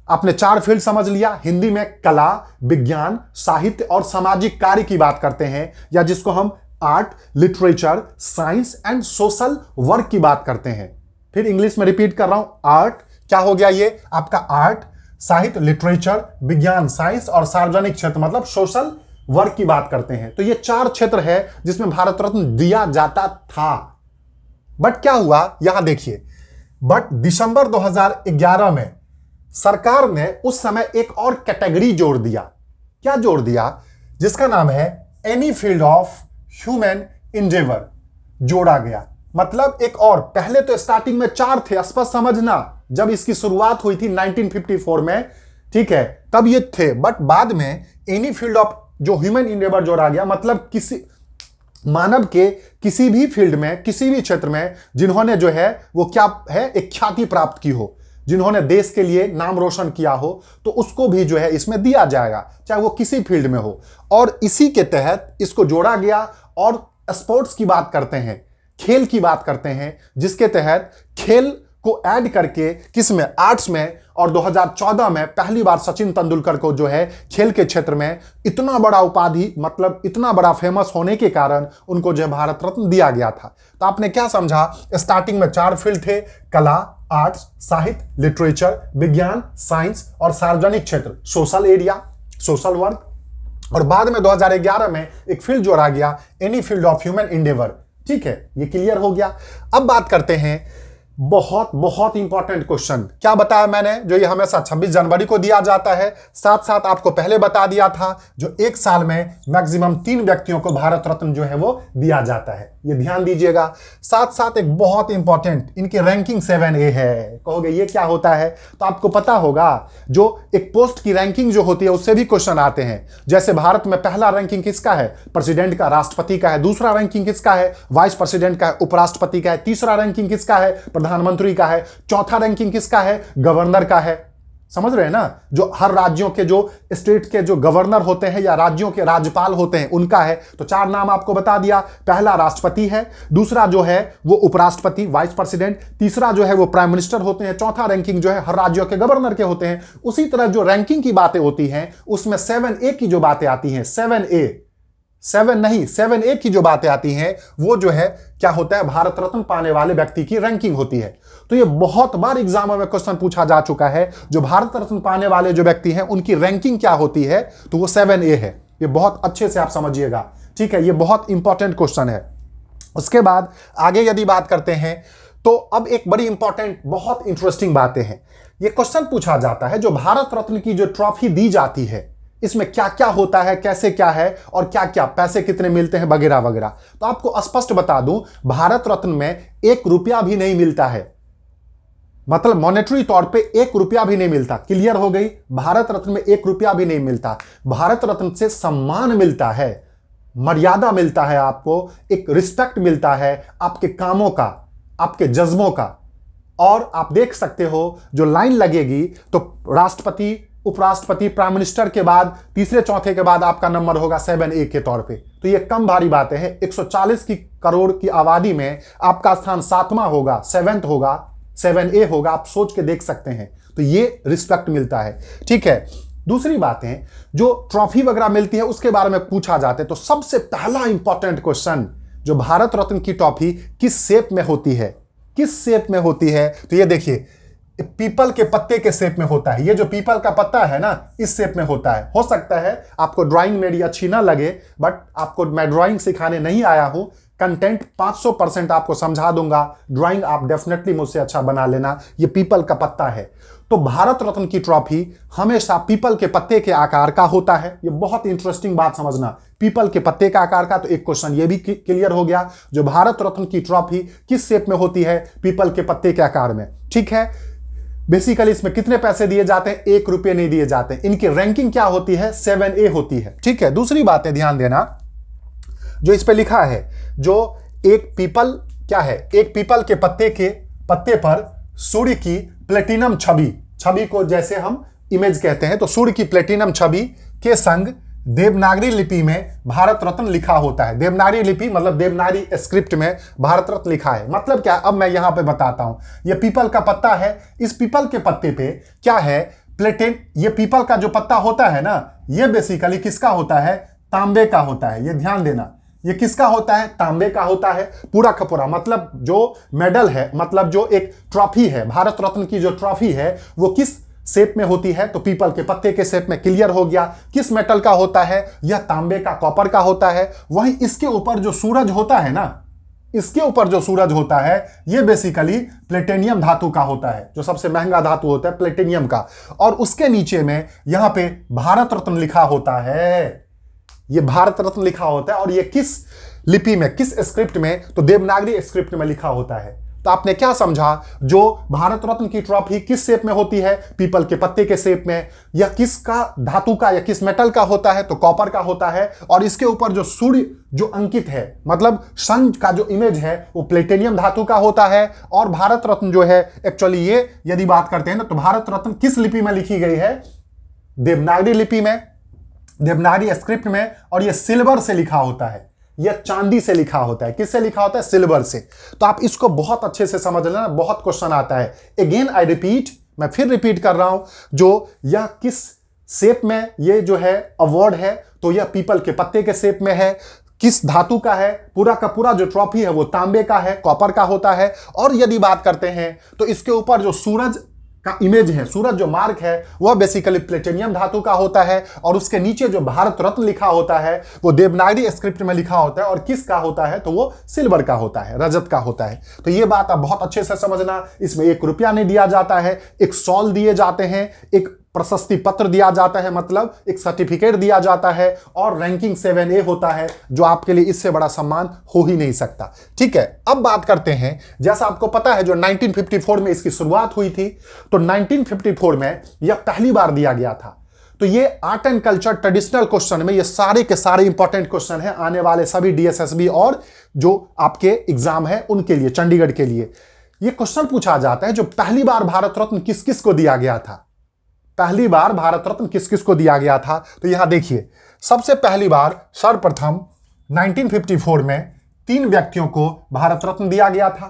आपने 4 फील्ड समझ लिया। हिंदी में कला, विज्ञान, साहित्य और सामाजिक कार्य की बात करते हैं, या जिसको हम art, literature, science and social work की बात करते हैं। फिर इंग्लिश में रिपीट कर रहा हूं, आर्ट क्या हो गया, ये आपका आर्ट, साहित्य, लिटरेचर, विज्ञान, साइंस और सार्वजनिक क्षेत्र मतलब सोशल वर्क की बात करते हैं। तो ये 4 क्षेत्र है जिसमें भारत रत्न दिया जाता था। बट क्या हुआ, यहां देखिए, बट दिसंबर 2011 में सरकार ने उस समय एक और कैटेगरी जोड़ दिया। क्या जोड़ दिया, जिसका नाम है any field of human Endeavour जोड़ा गया। मतलब एक और, पहले तो स्टार्टिंग में 4 थे, स्पष्ट समझना, जब इसकी शुरुआत हुई थी 1954 में, ठीक है, तब ये थे। बट बाद में एनी फील्ड ऑफ जो ह्यूमन इंडेवर जोड़ा गया, मतलब किसी मानव के किसी भी फील्ड में, किसी भी क्षेत्र में जिन्होंने जो है वो क्या है, एक ख्याति प्राप्त की हो, जिन्होंने देश के लिए नाम रोशन किया हो, तो उसको भी जो है इसमें दिया जाएगा, चाहे वो किसी फील्ड में हो। और इसी के तहत इसको जोड़ा गया। और स्पोर्ट्स की बात करते हैं, खेल की बात करते हैं, जिसके तहत खेल को ऐड करके किसमें, आर्ट्स में। और 2014 में पहली बार सचिन तेंदुलकर को जो है खेल के क्षेत्र में इतना बड़ा उपाधि, मतलब इतना बड़ा फेमस होने के कारण उनको जो है भारत रत्न दिया गया था। तो आपने क्या समझा, स्टार्टिंग में 4 फील्ड थे, कला, आर्ट्स, साहित्य, लिटरेचर, विज्ञान, साइंस और सार्वजनिक क्षेत्र, सोशल एरिया, सोशल वर्क। और बाद में 2011 में एक फील्ड जोड़ा गया, any field of human Endeavour. ठीक है, ये क्लियर हो गया। अब बात करते हैं, बहुत बहुत इंपॉर्टेंट क्वेश्चन, क्या बताया मैंने, जो ये हमेशा 26 जनवरी को दिया जाता है। साथ साथ आपको पहले बता दिया था, जो एक साल में मैक्सिमम 3 व्यक्तियों को भारत रत्न जो है वो दिया जाता है, ये ध्यान दीजिएगा। साथ साथ एक बहुत इंपॉर्टेंट, इनकी रैंकिंग 7A है। कहोगे ये क्या होता है, तो आपको पता होगा, जो एक पोस्ट की रैंकिंग जो होती है उससे भी क्वेश्चन आते हैं। जैसे भारत में पहला रैंकिंग किसका है, प्रेसिडेंट का, राष्ट्रपति का है। दूसरा रैंकिंग किसका है, वाइस प्रेसिडेंट का है, उपराष्ट्रपति का है। तीसरा रैंकिंग किसका है, प्रधानमंत्री का है। चौथा रैंकिंग किसका है, गवर्नर का है। समझ रहे हैं ना, जो हर राज्यों के, जो स्टेट के जो गवर्नर होते हैं या राज्यों के राज्यपाल होते हैं, उनका है। तो 4 नाम आपको बता दिया। पहला राष्ट्रपति है, दूसरा जो है वो उपराष्ट्रपति, वाइस प्रेसिडेंट, तीसरा जो है वो प्राइम मिनिस्टर होते हैं, चौथा रैंकिंग जो है हर राज्यों के गवर्नर के होते हैं। उसी तरह जो रैंकिंग की बातें होती हैं उसमें 7A की जो बातें आती हैं, 7A की जो बातें आती हैं, वो जो है क्या होता है, भारत रत्न पाने वाले व्यक्ति की रैंकिंग होती है। तो ये बहुत बार एग्जामों में क्वेश्चन पूछा जा चुका है, जो भारत रत्न पाने वाले जो व्यक्ति हैं उनकी रैंकिंग क्या होती है, तो वो 7A है। ये बहुत अच्छे से आप समझिएगा, ठीक है, ये बहुत इंपॉर्टेंट क्वेश्चन है। उसके बाद आगे यदि बात करते हैं, तो अब एक बड़ी इंपॉर्टेंट, बहुत इंटरेस्टिंग बातें हैं। ये क्वेश्चन पूछा जाता है, जो भारत रत्न की जो ट्रॉफी दी जाती है, इसमें क्या क्या होता है, कैसे क्या है, और क्या क्या पैसे कितने मिलते हैं, वगैरह वगैरह। तो आपको स्पष्ट बता दूं, भारत रत्न में 1 रुपया भी नहीं मिलता है, मतलब मॉनेटरी तौर पे 1 रुपया भी नहीं मिलता। क्लियर हो गई, भारत रत्न में 1 रुपया भी नहीं मिलता। भारत रत्न से सम्मान मिलता है, मर्यादा मिलता है, आपको एक रिस्पेक्ट मिलता है आपके कामों का, आपके जज्बों का। और आप देख सकते हो, जो लाइन लगेगी तो राष्ट्रपति, उपराष्ट्रपति, प्राइम मिनिस्टर के बाद तीसरे चौथे के बाद आपका नंबर होगा 7A के तौर पे। तो ये कम भारी बातें हैं। 140 करोड़ की आबादी में आपका स्थान 7वां होगा, 7th होगा, 7A होगा। आप सोच के देख सकते हैं। तो ये रिस्पेक्ट मिलता है, ठीक है। दूसरी बातें जो ट्रॉफी वगैरह मिलती है उसके बारे में पूछा जाता है, तो सबसे पहला इंपॉर्टेंट क्वेश्चन, जो भारत रत्न की ट्रॉफी किस शेप में होती है, किस शेप में होती है? तो ये देखिए, पीपल के पत्ते के शेप में होता है। ये जो पीपल का पत्ता है ना, इस शेप में होता है। हो सकता है आपको ड्राइंग मेरी अच्छी ना लगे, बट आपको मैं ड्राइंग सिखाने नहीं आया हूं, कंटेंट 500% आपको समझा दूंगा, ड्राइंग आप डेफिनेटली मुझसे अच्छा बना लेना। ये पीपल का पत्ता है। तो भारत रत्न की ट्रॉफी हमेशा पीपल के पत्ते के आकार का होता है। ये बहुत इंटरेस्टिंग बात समझना, पीपल के पत्ते का आकार का। तो एक क्वेश्चन ये भी क्लियर हो गया, जो भारत रत्न की ट्रॉफी किस शेप में होती है? पीपल के पत्ते के आकार में। ठीक है, बेसिकली इसमें कितने पैसे दिए जाते हैं? 1 रुपये नहीं दिए जाते। इनकी रैंकिंग क्या होती है? 7A होती है। ठीक है, दूसरी बात है, ध्यान देना, जो इस पे लिखा है, जो एक पीपल क्या है, एक पीपल के पत्ते पर सूर्य की प्लेटिनम छवि को जैसे हम इमेज कहते हैं, तो सूर्य की प्लेटिनम छवि के संग देवनागरी लिपि में भारत रत्न लिखा होता है। देवनागरी लिपि मतलब देवनागरी स्क्रिप्ट में भारत रत्न लिखा है। मतलब क्या, अब मैं यहां पे बताता हूं। यह पीपल का पत्ता है, इस पीपल के पत्ते पे क्या है? प्लेटिन। ये पीपल का जो पत्ता होता है ना, ये बेसिकली किसका होता है? तांबे का होता है। ये ध्यान देना, ये किसका होता है? तांबे का होता है पूरा का पूरा। मतलब जो मेडल है, मतलब जो एक ट्रॉफी है, भारत रत्न की जो ट्रॉफी है, वो किस शेप में होती है? तो पीपल के पत्ते के शेप में। क्लियर हो गया। किस मेटल का होता है? यह तांबे का, कॉपर का होता है। वहीं इसके ऊपर जो सूरज होता है ना, इसके ऊपर जो सूरज होता है, यह बेसिकली प्लेटिनियम धातु का होता है, जो सबसे महंगा धातु होता है प्लेटिनियम का। और उसके नीचे में यहां पे भारत रत्न लिखा होता है। ये भारत रत्न लिखा होता है। और ये किस लिपि में, किस स्क्रिप्ट में? तो देवनागरी स्क्रिप्ट में लिखा होता है। तो आपने क्या समझा? जो भारत रत्न की ट्रॉफी किस शेप में होती है? पीपल के पत्ते के शेप में। या किसका धातु का या किस मेटल का होता है? तो कॉपर का होता है। और इसके ऊपर जो सूर्य जो अंकित है, मतलब सन का जो इमेज है, वो प्लेटिनियम धातु का होता है। और भारत रत्न जो है, एक्चुअली ये यदि बात करते हैं ना, तो भारत रत्न किस लिपि में लिखी गई है? देवनागरी लिपि में, देवनागरी स्क्रिप्ट में। और ये सिल्वर से लिखा होता है, यह चांदी से लिखा होता है। किससे लिखा होता है? सिल्वर से। तो आप इसको बहुत अच्छे से समझ लेना, बहुत क्वेश्चन आता है। अगेन आई रिपीट, मैं फिर रिपीट कर रहा हूं, जो यह किस शेप में ये जो है अवार्ड है, तो यह पीपल के पत्ते के शेप में है। किस धातु का है? पूरा का पूरा जो ट्रॉफी है वो तांबे का है, कॉपर का होता है। और यदि बात करते हैं तो इसके ऊपर जो सूरज का इमेज है, सूरज जो मार्क है, वह बेसिकली प्लेटिनियम धातु का होता है। और उसके नीचे जो भारत रत्न लिखा होता है, वो देवनागरी स्क्रिप्ट में लिखा होता है। और किसका होता है? तो वो सिल्वर का होता है, रजत का होता है। तो ये बात आप बहुत अच्छे से समझना। इसमें 1 रुपया नहीं दिया जाता है, एक शॉल दिए जाते हैं, एक प्रशस्ति पत्र दिया जाता है, मतलब एक सर्टिफिकेट दिया जाता है। और रैंकिंग 7A होता है, जो आपके लिए इससे बड़ा सम्मान हो ही नहीं सकता। ठीक है, अब बात करते हैं, जैसा आपको पता है जो 1954 में इसकी शुरुआत हुई थी, तो 1954 में यह पहली बार दिया गया था। तो ये art and culture traditional question में ये सारे के सारे इंपॉर्टेंट क्वेश्चन हैं आने वाले सभी DSSB और जो आपके एग्जाम है उनके लिए, चंडीगढ़ के लिए। ये क्वेश्चन पूछा जाता है, जो पहली बार भारत रत्न किस किस को दिया गया था? पहली बार भारत रत्न किस किस को दिया गया था? तो यहां देखिए, सबसे पहली बार सर्वप्रथम 1954 में 3 व्यक्तियों को भारत रत्न दिया गया था।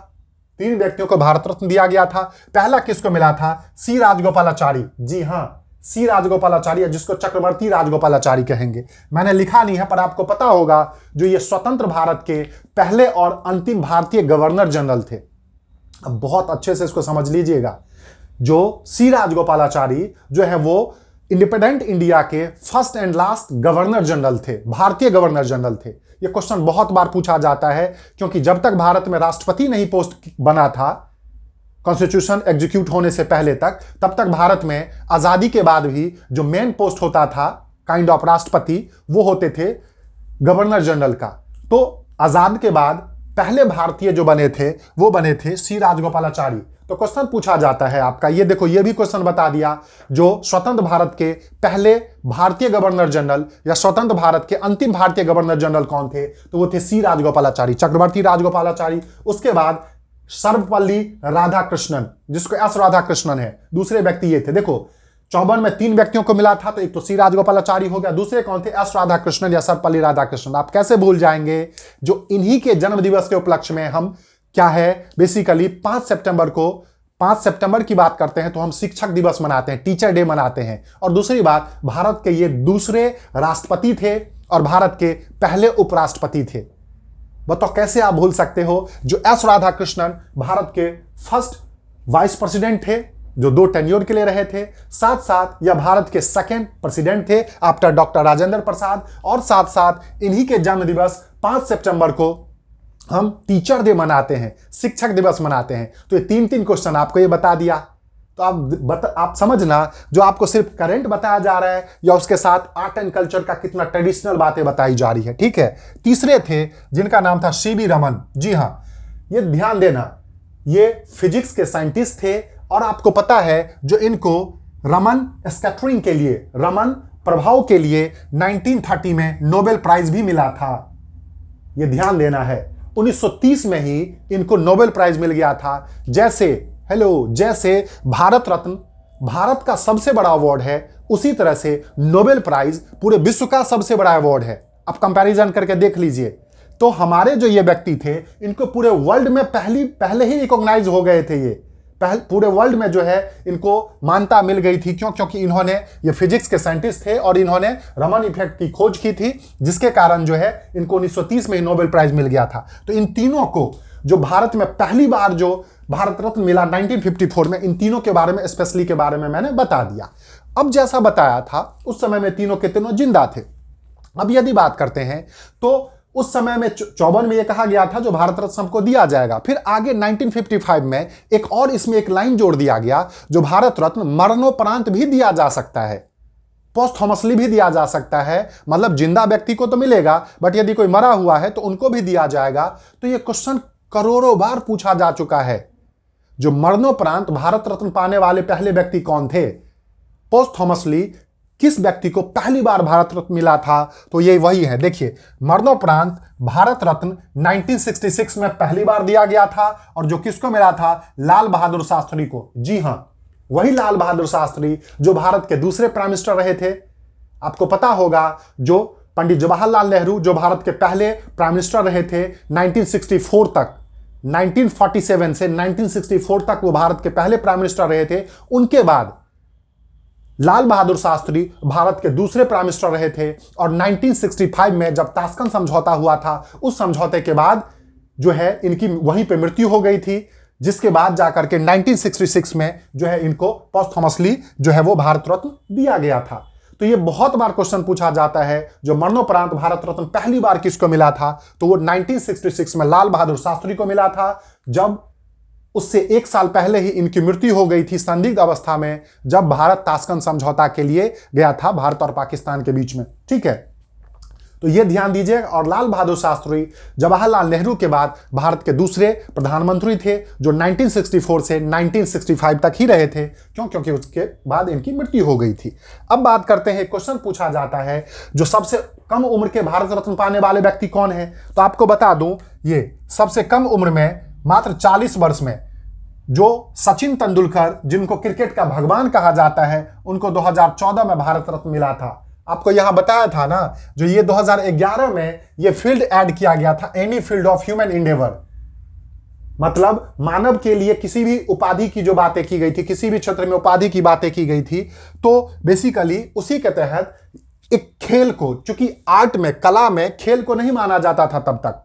3 व्यक्तियों को भारत रत्न दिया गया था। पहला किसको मिला था? सी राजगोपालाचारी। जी हां, सी राजगोपालाचारी, जिसको चक्रवर्ती राजगोपालाचारी कहेंगे। मैंने लिखा नहीं है, पर आपको पता होगा, जो ये स्वतंत्र भारत के पहले और अंतिम भारतीय गवर्नर जनरल थे। अब बहुत अच्छे से इसको समझ लीजिएगा। जो सी राजगोपालाचारी जो है, वो इंडिपेंडेंट इंडिया के first and last governor general थे, भारतीय गवर्नर जनरल थे। यह क्वेश्चन बहुत बार पूछा जाता है, क्योंकि जब तक भारत में राष्ट्रपति नहीं पोस्ट बना था, कॉन्स्टिट्यूशन एग्जीक्यूट होने से पहले तक, तब तक भारत में आजादी के बाद भी जो मेन पोस्ट होता था काइंड ऑफ राष्ट्रपति, वो होते थे गवर्नर जनरल का। तो आजाद के बाद पहले भारतीय जो बने थे, वो बने थे सी राजगोपालाचारी। तो क्वेश्चन पूछा जाता है आपका, ये देखो, ये भी क्वेश्चन बता दिया, जो स्वतंत्र भारत के पहले भारतीय गवर्नर जनरल या स्वतंत्र भारत के अंतिम भारतीय गवर्नर जनरल कौन थे? तो वो थे सी राजगोपालाचारी, चक्रवर्ती राजगोपालाचारी। उसके बाद सर्वपल्ली राधाकृष्णन, जिसको एस राधाकृष्णन है, दूसरे व्यक्ति ये थे। देखो, 54 में 3 व्यक्तियों को मिला था, तो एक तो सी राजगोपालाचारी हो गया, दूसरे कौन थे? एस राधाकृष्णन या सर्वपल्ली राधाकृष्णन। आप कैसे भूल जाएंगे, जो इन्हीं के जन्म दिवस के उपलक्ष्य में हम क्या है, बेसिकली 5 सितंबर को 5 सितंबर की बात करते हैं तो हम शिक्षक दिवस मनाते हैं, टीचर डे मनाते हैं। और दूसरी बात, भारत के ये दूसरे राष्ट्रपति थे और भारत के पहले उपराष्ट्रपति थे। बताओ कैसे आप भूल सकते हो? जो एस राधाकृष्णन भारत के फर्स्ट वाइस प्रेसिडेंट थे, जो 2 टेन्योर के लिए रहे थे। साथ साथ यह भारत के सेकंड प्रेसिडेंट थे आफ्टर डॉक्टर राजेंद्र प्रसाद। और साथ साथ इन्हीं के जन्म दिवस 5 सितंबर को हम टीचर डे मनाते हैं, शिक्षक दिवस मनाते हैं। तो ये 3 क्वेश्चन आपको ये बता दिया। तो आप समझना, जो आपको सिर्फ करंट बताया जा रहा है या उसके साथ आर्ट एंड कल्चर का कितना ट्रेडिशनल बातें बताई जा रही है। ठीक है। तीसरे थे जिनका नाम था सीवी रमन। जी हां, ये ध्यान देना, ये फिजिक्स के साइंटिस्ट थे। और आपको पता है जो इनको रमन स्कैटरिंग के लिए, रमन प्रभाव के लिए 1930 में नोबेल प्राइज भी मिला था। यह ध्यान देना है। 1930 में ही इनको नोबेल प्राइज मिल गया था। जैसे भारत रत्न भारत का सबसे बड़ा अवार्ड है, उसी तरह से नोबेल प्राइज पूरे विश्व का सबसे बड़ा अवार्ड है। अब कंपैरिजन करके देख लीजिए। तो हमारे जो ये व्यक्ति थे, इनको पूरे वर्ल्ड में पहले ही रिकॉग्नाइज हो गए थे। ये पूरे वर्ल्ड में जो है इनको मान्यता मिल गई थी। क्यों? क्योंकि इन्होंने, ये फिजिक्स के साइंटिस्ट थे और इन्होंने रमन इफेक्ट की खोज की थी, जिसके कारण जो है इनको 1930 में ही नोबेल प्राइज मिल गया था। तो इन तीनों को जो भारत में पहली बार जो भारत रत्न मिला 1954 में, इन तीनों के बारे में, स्पेशली के बारे में मैंने बता दिया। अब जैसा बताया था उस समय में तीनों के तीनों जिंदा थे। अब यदि बात करते हैं तो उस समय में 54 में यह कहा गया था जो भारत रत्न सबको दिया जाएगा। फिर आगे 1955 में एक और इसमें एक लाइन जोड़ दिया गया, जो भारत रत्न मरणोपरांत भी दिया जा सकता है, पोस्टहमसली भी दिया जा सकता है। मतलब जिंदा व्यक्ति को तो मिलेगा, बट यदि कोई मरा हुआ है तो उनको भी दिया जाएगा। तो यह क्वेश्चन करोड़ों बार पूछा जा चुका है, जो मरणोपरांत भारत रत्न पाने वाले पहले व्यक्ति कौन थे, पोस्टहमसली किस व्यक्ति को पहली बार भारत रत्न मिला था। तो ये वही है। देखिए, मरणोपरांत भारत रत्न 1966 में पहली बार दिया गया था, और जो किसको मिला था? लाल बहादुर शास्त्री को। जी हां, वही लाल बहादुर शास्त्री जो भारत के दूसरे प्राइम मिनिस्टर रहे थे। आपको पता होगा जो पंडित जवाहरलाल नेहरू जो भारत के पहले प्राइम मिनिस्टर रहे थे 1964 तक, 1947 से 1964 तक वो भारत के पहले प्राइम मिनिस्टर रहे थे। उनके बाद लाल बहादुर शास्त्री भारत के दूसरे प्राइम मिनिस्टर रहे थे। और 1965 में जब ताशकंद समझौता हुआ था, उस समझौते के बाद जो है इनकी वहीं पे मृत्यु हो गई थी, जिसके बाद जाकर के 1966 में जो है इनको पोस्टहमसली जो है वो भारत रत्न दिया गया था। तो ये बहुत बार क्वेश्चन पूछा जाता है, जो मरणोपरांत भारत रत्न पहली बार किसको मिला था? तो वो 1966 में लाल बहादुर शास्त्री को मिला था, जब उससे 1 साल पहले ही इनकी मृत्यु हो गई थी संदिग्ध अवस्था में, जब भारत ताशकंद समझौता के लिए गया था भारत और पाकिस्तान के बीच में। ठीक है, तो ये ध्यान दीजिए। और लाल बहादुर शास्त्री जवाहरलाल नेहरू के बाद भारत के दूसरे प्रधानमंत्री थे, जो 1964 से 1965 तक ही रहे थे। क्यों? क्योंकि उसके बाद इनकी मृत्यु हो गई थी। अब बात करते हैं, क्वेश्चन पूछा जाता है जो सबसे कम उम्र के भारत रत्न पाने वाले व्यक्ति कौन है? तो आपको बता दूं, ये सबसे कम उम्र में मात्र 40 वर्ष में जो सचिन तेंदुलकर, जिनको क्रिकेट का भगवान कहा जाता है, उनको 2014 में भारत रत्न मिला था। आपको यहां बताया था ना, जो ये 2011 में ये फील्ड ऐड किया गया था, any field of human Endeavour, मतलब मानव के लिए किसी भी उपाधि की जो बातें की गई थी, किसी भी क्षेत्र में उपाधि की बातें की गई थी, तो बेसिकली उसी के तहत एक खेल को, चूंकि आर्ट में, कला में खेल को नहीं माना जाता था तब तक,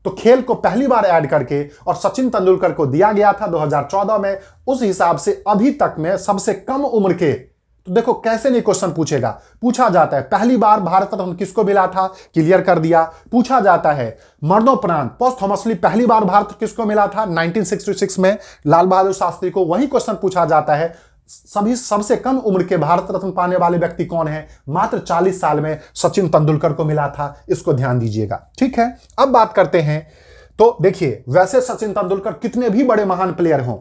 तो खेल को पहली बार ऐड करके और सचिन तेंदुलकर को दिया गया था 2014 में। उस हिसाब से अभी तक में सबसे कम उम्र के, तो देखो कैसे नहीं क्वेश्चन पूछेगा, पूछा जाता है पहली बार भारत रत्न किसको मिला था, क्लियर कर दिया। पूछा जाता है मरणोपरांत पोस्टहमसली पहली बार भारत किसको मिला था, 1966 में लाल बहादुर शास्त्री को। वही क्वेश्चन पूछा जाता है सभी सबसे कम उम्र के भारत रत्न पाने वाले व्यक्ति कौन है? मात्र 40 साल में सचिन तेंदुलकर को मिला था। इसको ध्यान दीजिएगा। ठीक है, अब बात करते हैं। तो देखिए, वैसे सचिन तेंदुलकर कितने भी बड़े महान प्लेयर हों,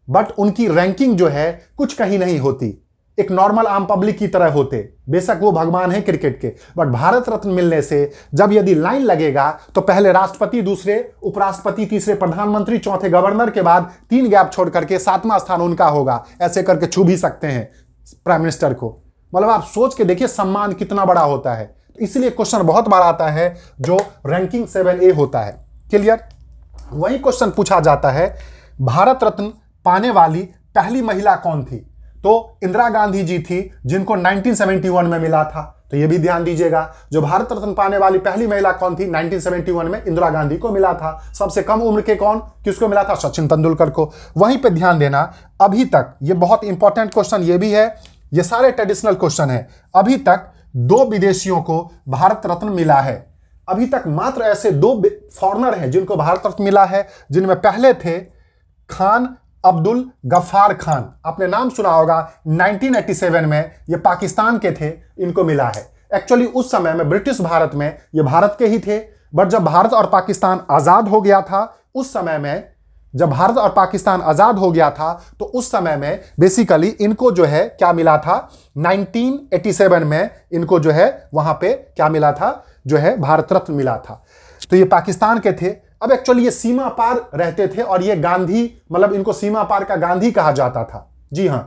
बट उनकी रैंकिंग जो है कुछ कहीं नहीं होती, एक नॉर्मल आम पब्लिक की तरह होते। बेशक वो भगवान है क्रिकेट के, बट भारत रत्न मिलने से जब यदि लाइन लगेगा तो पहले राष्ट्रपति, दूसरे उपराष्ट्रपति, तीसरे प्रधानमंत्री, चौथे गवर्नर के बाद 3 गैप छोड़ करके 7वां स्थान उनका होगा। ऐसे करके छू भी सकते हैं प्राइम मिनिस्टर को। मतलब आप सोच के देखिए सम्मान कितना बड़ा होता है। तो इसलिए क्वेश्चन बहुत बार आता है जो रैंकिंग 7A होता है। क्लियर? वही क्वेश्चन पूछा जाता है भारत रत्न पाने वाली पहली महिला कौन थी? तो इंदिरा गांधी जी थी, जिनको 1971 में मिला था। तो ये भी ध्यान दीजिएगा, जो भारत रत्न पाने वाली पहली महिला कौन थी? 1971 में इंदिरा गांधी को मिला था। सबसे कम उम्र के कौन, किसको मिला था? सचिन तेंदुलकर को। वहीं पे ध्यान देना, अभी तक ये बहुत इंपॉर्टेंट क्वेश्चन ये भी है, ये सारे ट्रेडिशनल क्वेश्चन है। अभी तक 2 विदेशियों को भारत रत्न मिला है। अभी तक मात्र ऐसे 2 फॉरेनर हैं जिनको भारत रत्न मिला है, जिनमें पहले थे खान अब्दुल गफ्फार खान। आपने नाम सुना होगा, 1987 में ये पाकिस्तान के थे, इनको मिला है। एक्चुअली उस समय में ब्रिटिश भारत में ये भारत के ही थे, बट जब भारत और पाकिस्तान आजाद हो गया था, उस समय में जब भारत और पाकिस्तान आजाद हो गया था, तो उस समय में बेसिकली इनको जो है क्या मिला था? 1987 में इनको जो है वहां पे क्या मिला था? जो है भारत रत्न मिला था। तो ये पाकिस्तान के थे। अब एक्चुअली ये सीमा पार रहते थे और ये गांधी, मतलब इनको सीमा पार का गांधी कहा जाता था। जी हां,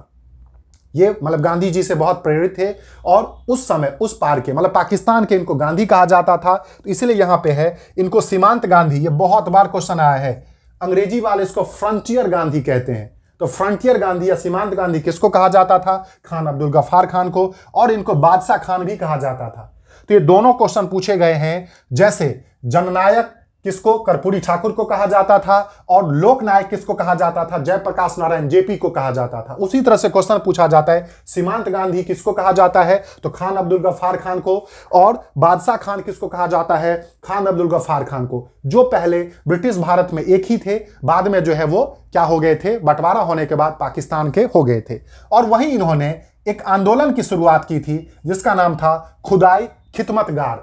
ये मतलब गांधी जी से बहुत प्रेरित थे और उस समय उस पार के मतलब पाकिस्तान के इनको गांधी कहा जाता था। तो इसलिए यहां पे है इनको सीमांत गांधी। ये बहुत बार क्वेश्चन आया है, अंग्रेजी वाले इसको फ्रंटियर गांधी कहते हैं। तो फ्रंटियर गांधी या सीमांत गांधी किसको कहा जाता था? खान अब्दुल गफ्फार खान को। और इनको बादशाह खान भी कहा जाता था। तो ये दोनों क्वेश्चन पूछे गए हैं। जैसे जननायक किसको? कर्पूरी ठाकुर को कहा जाता था, और लोकनायक किसको कहा जाता था? जयप्रकाश नारायण जेपी को कहा जाता था। उसी तरह से क्वेश्चन पूछा जाता है, सीमांत गांधी किसको कहा जाता है? तो खान अब्दुल गफ्फार खान को। और बादशाह खान किसको कहा जाता है? खान अब्दुल गफ्फार खान को, जो पहले ब्रिटिश भारत में एक ही थे, बाद में जो है वो क्या हो गए थे? बंटवारा होने के बाद पाकिस्तान के हो गए थे। और वहीं इन्होंने एक आंदोलन की शुरुआत की थी जिसका नाम था खुदाई खिदमतगार।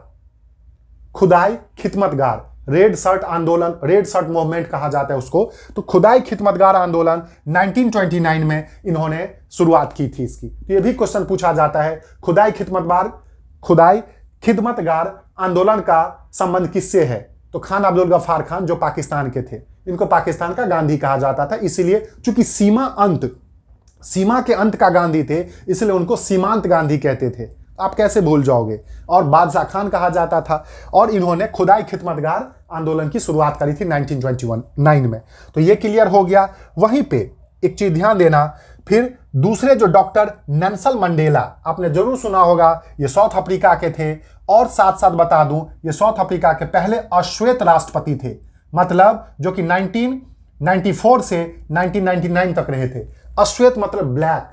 खुदाई खिदमतगार, रेड शर्ट आंदोलन, रेड शर्ट मूवमेंट कहा जाता है उसको। तो खुदाई खिदमतगार आंदोलन 1929 में इन्होंने शुरुआत की थी इसकी। तो ये भी क्वेश्चन पूछा जाता है, खुदाई खिदमतगार आंदोलन का संबंध किससे है? तो खान अब्दुल गफ्फार खान, जो पाकिस्तान के थे, इनको पाकिस्तान का गांधी कहा जाता था। इसीलिए चूंकि सीमा के अंत का गांधी थे, इसलिए उनको सीमांत गांधी कहते थे। आप कैसे भूल जाओगे? और बादशाह खान कहा जाता था। और इन्होंने खुदाई खिदमतगार आंदोलन की शुरुआत करी थी 1929 में। तो ये क्लियर हो गया। वहीं पे एक चीज ध्यान देना, फिर दूसरे जो डॉक्टर नेल्सन मंडेला, आपने जरूर सुना होगा, ये साउथ अफ्रीका के थे। और साथ साथ बता दूं, ये साउथ अफ्रीका के पहले अश्वेत राष्ट्रपति थे, मतलब जो कि 1994 से 1999 तक रहे थे। अश्वेत मतलब ब्लैक।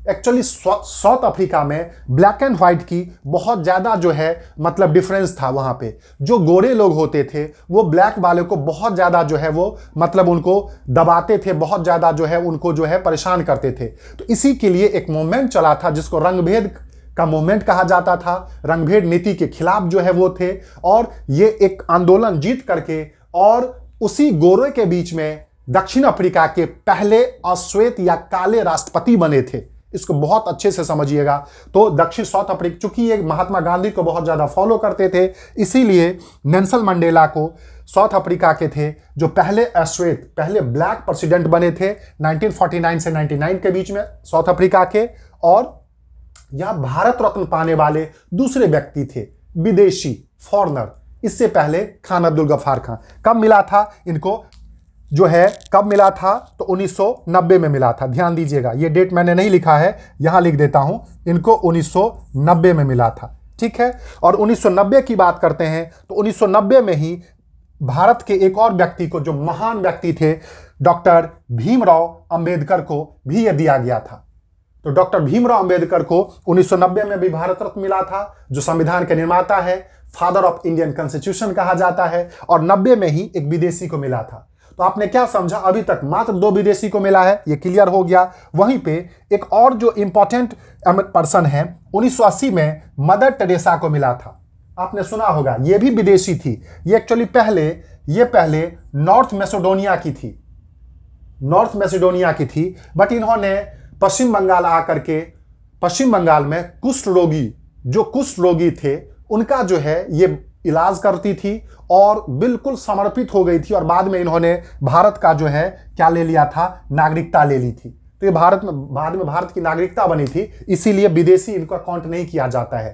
एक्चुअली साउथ अफ्रीका में ब्लैक एंड व्हाइट की बहुत ज़्यादा जो है मतलब डिफरेंस था। वहाँ पे जो गोरे लोग होते थे वो ब्लैक वाले को बहुत ज़्यादा जो है वो मतलब उनको दबाते थे, बहुत ज़्यादा जो है उनको जो है परेशान करते थे। तो इसी के लिए एक मूवमेंट चला था जिसको रंगभेद का मूवमेंट कहा जाता था। रंगभेद नीति के खिलाफ जो है वो थे, और ये एक आंदोलन जीत करके और उसी गोरे के बीच में दक्षिण अफ्रीका के पहले अश्वेत या काले राष्ट्रपति बने थे। इसको बहुत अच्छे से समझिएगा। तो दक्षिण साउथ अफ्रीका, चूंकि ये महात्मा गांधी को बहुत ज्यादा फॉलो करते थे, इसीलिए नेल्सन मंडेला को साउथ अफ्रीका के थे जो पहले अश्वेत, पहले ब्लैक प्रेसिडेंट बने थे 1949 से 99 के बीच में साउथ अफ्रीका के। और यह भारत रत्न पाने वाले दूसरे व्यक्ति थे, विदेशी फॉरेनर। इससे पहले खान अब्दुल गफ्फार खान। कब मिला था इनको? जो है कब मिला था? तो 1990 में मिला था। ध्यान दीजिएगा, ये डेट मैंने नहीं लिखा है, यहां लिख देता हूं, इनको 1990 में मिला था। ठीक है। और 1990 की बात करते हैं तो 1990 में ही भारत के एक और व्यक्ति को, जो महान व्यक्ति थे, डॉक्टर भीमराव अंबेडकर को भी यह दिया गया था। तो डॉक्टर भीमराव अंबेडकर को 1990 में भी भारत रत्न मिला था, जो संविधान के निर्माता है, फादर ऑफ इंडियन कॉन्स्टिट्यूशन कहा जाता है। और 90 में ही एक विदेशी को मिला था। तो आपने क्या समझा? अभी तक मात्र 2 विदेशी को मिला है, ये क्लियर हो गया। वहीं पे एक और जो इंपॉर्टेंट पर्सन है, 1980 में मदर टेरेसा को मिला था। आपने सुना होगा, ये भी विदेशी थी। ये एक्चुअली पहले नॉर्थ मैसेडोनिया की थी, बट इन्होंने पश्चिम बंगाल आकर के पश्चिम बंगाल में कुष्ठ रोगी थे उनका जो है ये इलाज करती थी और बिल्कुल समर्पित हो गई थी। और बाद में इन्होंने भारत का जो है क्या ले लिया था? नागरिकता ले ली थी। तो ये बाद में भारत की नागरिकता बनी थी, इसीलिए विदेशी इनको काउंट नहीं किया जाता है।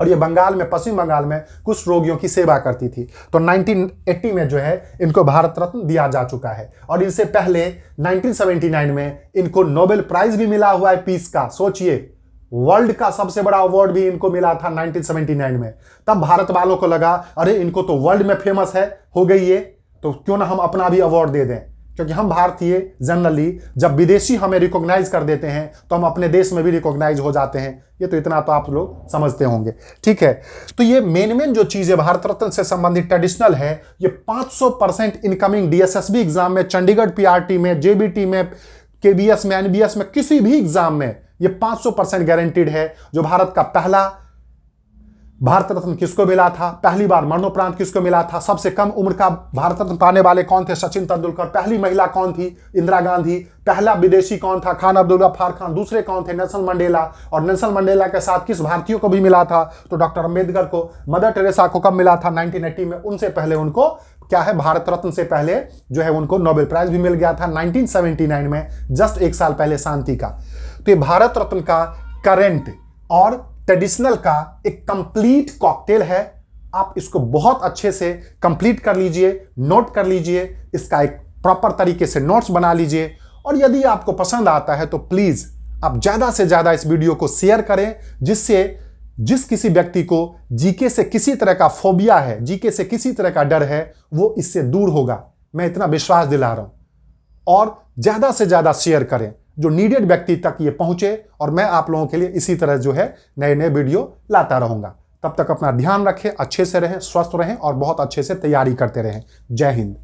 और ये बंगाल में, पश्चिम बंगाल में कुछ रोगियों की सेवा करती थी। तो 1980 में जो है इनको भारत रत्न दिया जा चुका है। और इनसे पहले 1979 में इनको नोबेल प्राइज भी मिला हुआ है पीस का। सोचिए, वर्ल्ड का सबसे बड़ा अवार्ड भी इनको मिला था 1979 में। तब भारत वालों को लगा अरे इनको तो वर्ल्ड में फेमस है हो गई ये, तो क्यों ना हम अपना भी अवार्ड दे दें। क्योंकि हम भारतीय जनरली जब विदेशी हमें रिकॉग्नाइज कर देते हैं तो हम अपने देश में भी रिकॉग्नाइज हो जाते हैं। ये तो इतना तो आप लोग समझते होंगे, ठीक है। तो ये मेन जो चीज़ है भारत रत्न से संबंधित ट्रेडिशनल है, ये 500% इनकमिंग डीएसएसबी एग्जाम में, चंडीगढ़ पीआरटी में, जेबीटी में, केबीएस में, एनबीएस में, किसी भी एग्जाम में ये 500% गारंटीड है। जो भारत का पहला भारत रत्न किसको मिला था, पहली बार मरणोपरांत किसको मिला था, सबसे कम उम्र का भारत रत्न पाने वाले कौन थे, सचिन तेंदुलकर, पहली महिला कौन थी, इंदिरा गांधी, पहला विदेशी कौन था, खान अब्दुल गफ्फार खान, दूसरे कौन थे, नेल्सन मंडेला। और नेल्सन मंडेला के साथ किस भारतीय को भी मिला था, तो डॉक्टर अंबेडकर को। मदर टेरेसा को कब मिला था, 1980 में। उनसे पहले उनको क्या है, भारत रत्न से पहले जो है उनको नोबेल प्राइज भी मिल गया था 1979 में, जस्ट एक साल पहले शांति का। तो ये भारत रत्न का करेंट और ट्रेडिशनल का एक कंप्लीट कॉकटेल है। आप इसको बहुत अच्छे से कंप्लीट कर लीजिए, नोट कर लीजिए, इसका एक प्रॉपर तरीके से नोट्स बना लीजिए। और यदि आपको पसंद आता है तो प्लीज आप ज्यादा से ज्यादा इस वीडियो को शेयर करें, जिससे जिस किसी व्यक्ति को जीके से किसी तरह का फोबिया है, जीके से किसी तरह का डर है, वो इससे दूर होगा। मैं इतना विश्वास दिला रहा हूं। और ज्यादा से ज्यादा शेयर करें, जो नीडेड व्यक्ति तक ये पहुंचे। और मैं आप लोगों के लिए इसी तरह जो है नए नए वीडियो लाता रहूंगा। तब तक अपना ध्यान रखें, अच्छे से रहें, स्वस्थ रहें और बहुत अच्छे से तैयारी करते रहें। जय हिंद।